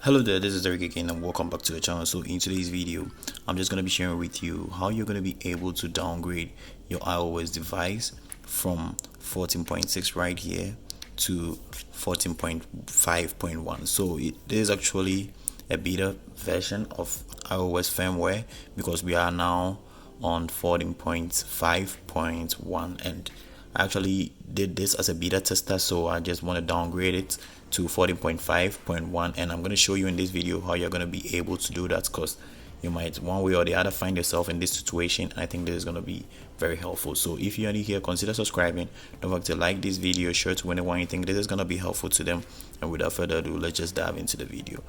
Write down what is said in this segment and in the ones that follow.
Hello there, this is Derek again and welcome back to the channel. So in today's video, I'm just going to be sharing with you how you're going to be able to downgrade your iOS device from 14.6 right here to 14.5.1. So it is actually a beta version of iOS firmware because we are now on 14.5.1, and I actually did this as a beta tester, so I just want to downgrade it to 14.5.1, and I'm going to show you in this video how you're going to be able to do that, because you might one way or the other find yourself in this situation. I think this is going to be very helpful. So if you're new here, consider subscribing. Don't forget to like this video, share to anyone you think this is going to be helpful to them, and without further ado, let's just dive into the video.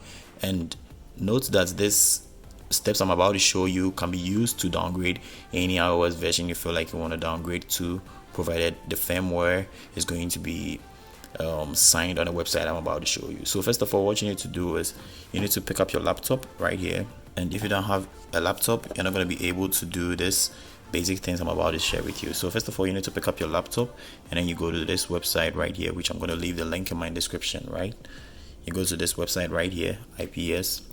And note that this steps I'm about to show you can be used to downgrade any iOS version you feel like you want to downgrade to, provided the firmware is going to be signed on a website I'm about to show you. So first of all, what you need to do is you need to pick up your laptop right here, and if you don't have a laptop, you're not going to be able to do this basic things I'm about to share with you. So first of all, you need to pick up your laptop, and then you go to this website right here, which I'm going to leave the link in my description. Right, you go to this website right here, ipsw.me,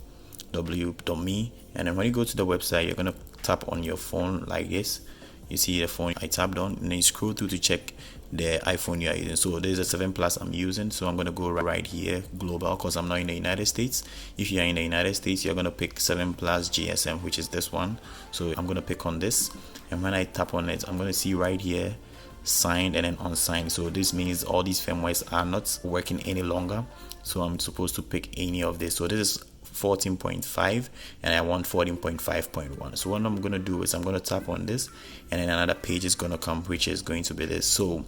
and then when you go to the website, you're going to tap on your phone like this. You see the phone I tapped on, and then you scroll through to check the iPhone you are using. So there's a 7 Plus I'm using, so I'm going to go right here, global, because I'm not in the United States. If you're in the United States, you're going to pick 7 Plus GSM, which is this one. So I'm going to pick on this, and when I tap on it, I'm going to see right here signed and then unsigned. So this means all these firmwares are not working any longer, so I'm supposed to pick any of this. So this is 14.5 and I want 14.5.1. so what I'm going to do is I'm going to tap on this, and then another page is going to come, which is going to be this. So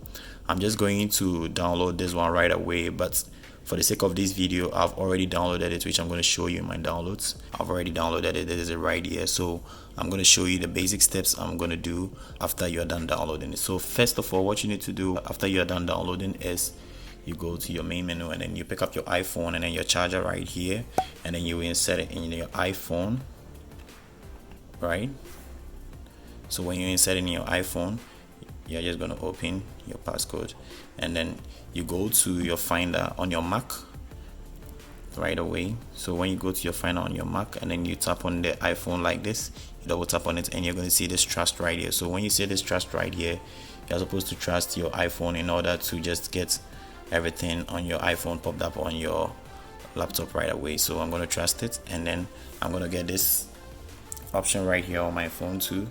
I'm just going to download this one right away, but for the sake of this video, I've already downloaded it, which I'm going to show you in my downloads. I've already downloaded it. This is it right here. So I'm going to show you the basic steps I'm going to do after you're done downloading it. So first of all, what you need to do after you're done downloading is you go to your main menu, and then you pick up your iPhone and then your charger right here, and then you insert it in your iPhone, right? So when you insert it in your iPhone, you're just going to open your passcode, and then you go to your Finder on your Mac right away. So when you go to your Finder on your Mac, and then you tap on the iPhone like this, you double tap on it, and you're going to see this trust right here. So when you see this trust right here, you're supposed to trust your iPhone in order to just get everything on your iPhone popped up on your laptop right away. So I'm going to trust it, and then I'm going to get this option right here on my phone too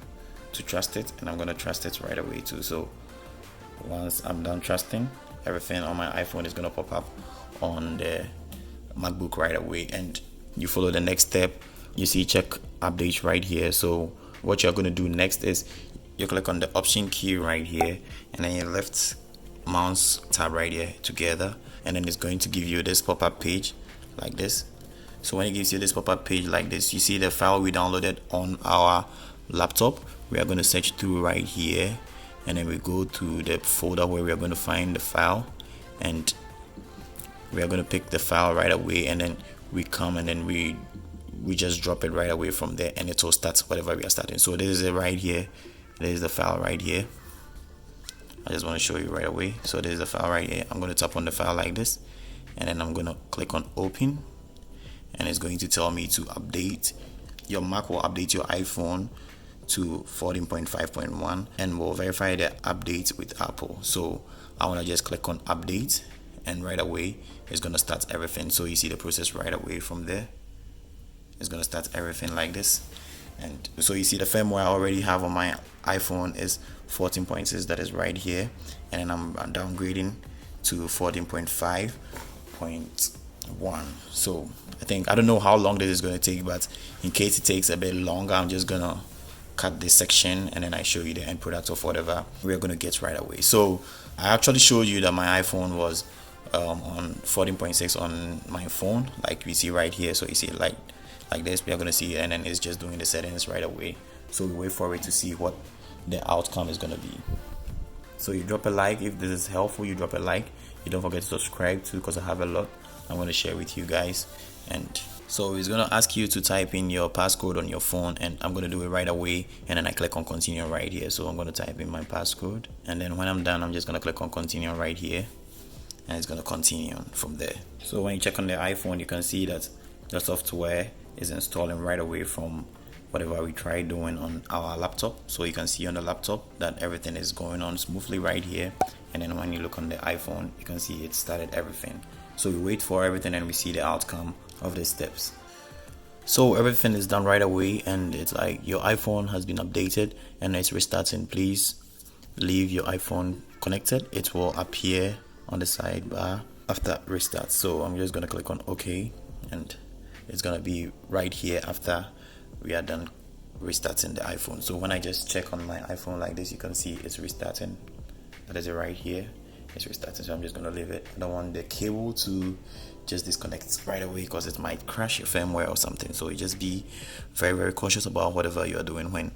to trust it, and I'm going to trust it right away too. So once I'm done trusting, everything on my iPhone is going to pop up on the MacBook right away, and you follow the next step. You see check updates right here. So what you're going to do next is you click on the option key right here, and then you left mouse tab right here together, and then it's going to give you this pop-up page like this. So when it gives you this pop-up page like this, you see the file we downloaded on our laptop. We are going to search through right here, and then we go to the folder where we are going to find the file, and we are going to pick the file right away, and then we come and then we just drop it right away from there, and it will start whatever we are starting. So this is it right here. This is the file right here. I just want to show you right away. So there's the file right here. I'm going to tap on the file like this, and then I'm going to click on open, and it's going to tell me to update. Your Mac will update your iPhone to 14.5.1 and will verify the update with Apple. So I want to just click on update, and right away it's going to start everything. So you see the process right away from there. It's going to start everything like this. And so you see the firmware I already have on my iPhone is 14.6, that is right here, and then I'm downgrading to 14.5.1. so I don't know how long this is going to take, but in case it takes a bit longer, I'm just gonna cut this section, and then I show you the end product of whatever we're going to get right away. So I actually showed you that my iPhone was on 14.6 on my phone, like we see right here. So you see like this, we are going to see it, and then it's just doing the settings right away. So we wait for it to see what the outcome is going to be. So you drop a like if this is helpful. You drop a like. You don't forget to subscribe too, because I have a lot I'm going to share with you guys. And so it's going to ask you to type in your passcode on your phone, and I'm going to do it right away, and then I click on continue right here. So I'm going to type in my passcode, and then when I'm done, I'm just going to click on continue right here, and it's going to continue from there. So when you check on the iPhone, you can see that the software is installing right away from whatever we try doing on our laptop. So you can see on the laptop that everything is going on smoothly right here, and then when you look on the iPhone, you can see it started everything. So we wait for everything and we see the outcome of the steps. So everything is done right away, and it's like your iPhone has been updated and it's restarting. Please leave your iPhone connected. It will appear on the sidebar after restart. So I'm just gonna click on OK, and it's gonna be right here after we are done restarting the iPhone. So when I just check on my iPhone like this, you can see it's restarting. That is it right here. It's restarting. So I'm just gonna leave it. I don't want the cable to just disconnect right away because it might crash your firmware or something. So you just be very cautious about whatever you are doing when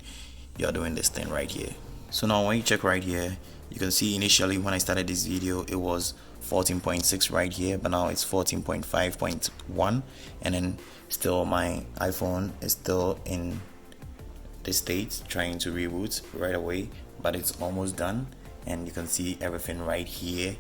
you are doing this thing right here. So now when you check right here, you can see initially when I started this video it was 14.6 right here, but now it's 14.5.1, and then still my iPhone is still in this state trying to reboot right away, but it's almost done. And you can see everything right here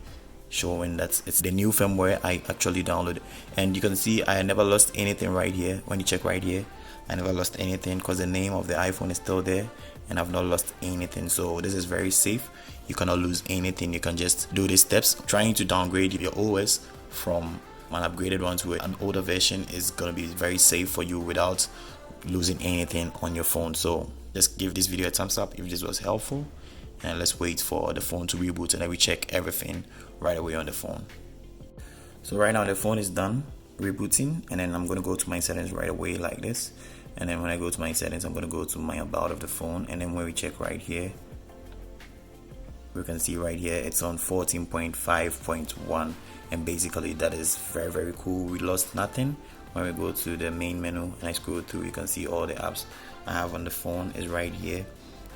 showing that it's the new firmware I actually downloaded. And you can see I never lost anything right here. When you check right here, I never lost anything because the name of the iPhone is still there and I've not lost anything. So this is very safe. You cannot lose anything. You can just do these steps. Trying to downgrade your OS from an upgraded one to an older version is going to be very safe for you without losing anything on your phone. So just give this video a thumbs up if this was helpful, and let's wait for the phone to reboot and then we check everything right away on the phone. So right now the phone is done rebooting, and then I'm going to go to my settings right away like this. And then when I go to my settings, I'm going to go to my about of the phone, and then when we check right here, we can see right here it's on 14.5.1, and basically that is very cool. We lost nothing. When we go to the main menu and I scroll through, you can see all the apps I have on the phone is right here.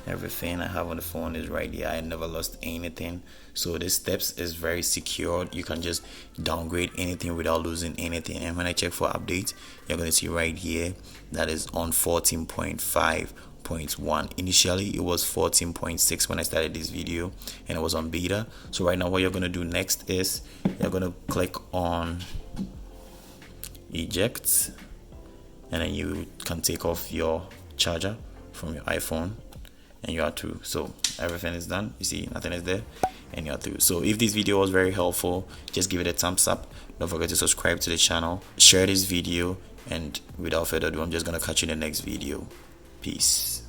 Everything I have on the phone is right here. I never lost anything. So this steps is very secured. You can just downgrade anything without losing anything. And when I check for updates, you're going to see right here that is on 14.5.1. Initially it was 14.6 when I started this video, and it was on beta. So right now what you're going to do next is you're going to click on eject, and then you can take off your charger from your iPhone, and you are through. So everything is done. You see nothing is there and you are through. So if this video was very helpful, just give it a thumbs up. Don't forget to subscribe to the channel, share this video, and without further ado, I'm just gonna catch you in the next video. Peace.